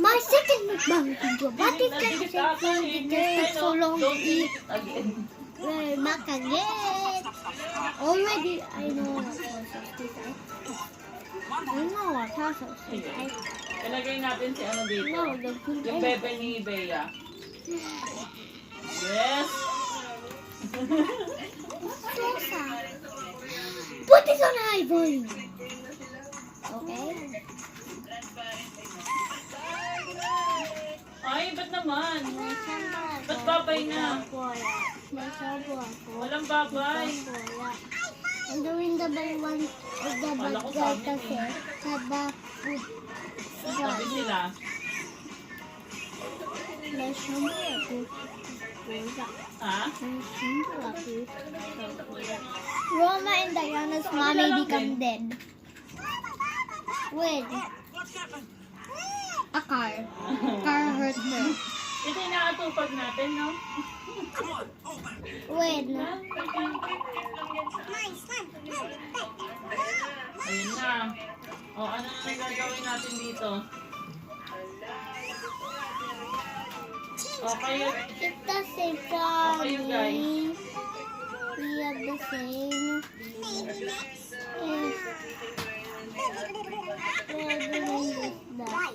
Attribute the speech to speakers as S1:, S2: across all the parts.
S1: My second mukbang video. What if that takes so long to eat? Well, back again. Already, I know what sauce is. I know what sauce is.
S2: Ilagay natin si ano dito.
S1: No, the food.
S2: Yung bebe ni Bea. Yes!
S1: Sosa. Put this on high volume. Okay?
S2: Ay, ba't naman?
S1: May sambal.
S2: Ba't babay na?
S1: Wala. May sabon.
S2: Walang babay.
S1: Wala. I'm doing the bad one of the bad
S2: Wala ko
S1: guy
S2: sabi.
S1: kasi sa bad food.
S2: Sabi sila.
S1: May shampoo ako. Wala.
S2: Ha?
S1: May shampoo ako. Roma and Diana's mommy become dead. When? A car. Car hurt her.
S2: Ito yung nakatupag natin, no?
S1: When?
S2: Ayun na. O, ano na gagawin natin dito? Okay.
S1: It's the same
S2: Okay, you guys.
S1: Johnny. We have the same. Yes. We're doing this now.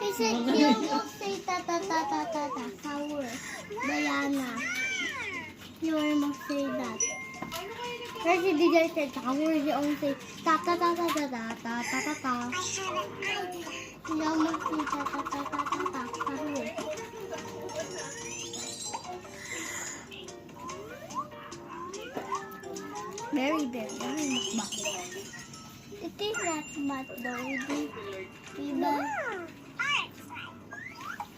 S1: He said he almost say ta ta ta ta ta ta sour. Diana. He almost say that. First he didn't say sour, he only say ta ta ta ta ta ta ta ta ta ta. He almost say ta ta ta ta ta ta sour. Very mukbang. It is not bad though. Diba?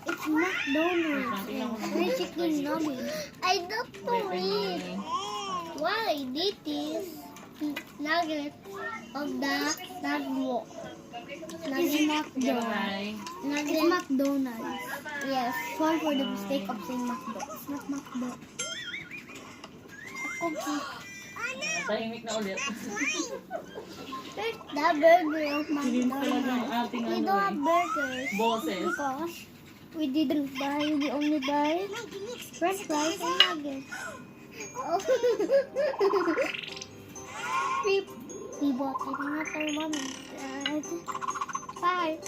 S1: It's McDonald's. We're chicken nuggets. I don't know it. Why? This is nugget of the nugget. Nugget McDonald's.
S2: Bye.
S1: Nugget McDonald's. Yes. Sorry for the mistake of saying McDo. It's not McDo. Okay.
S2: Tahimik na ulit.
S1: There's the burger of
S2: Silin talaga yung
S1: McDonald's.
S2: ating
S1: We
S2: ano
S1: don't
S2: eh.
S1: have burgers.
S2: Boses.
S1: Because we didn't buy, we only buy french fries and nuggets. Oh. we bought it not our mommy. Bye.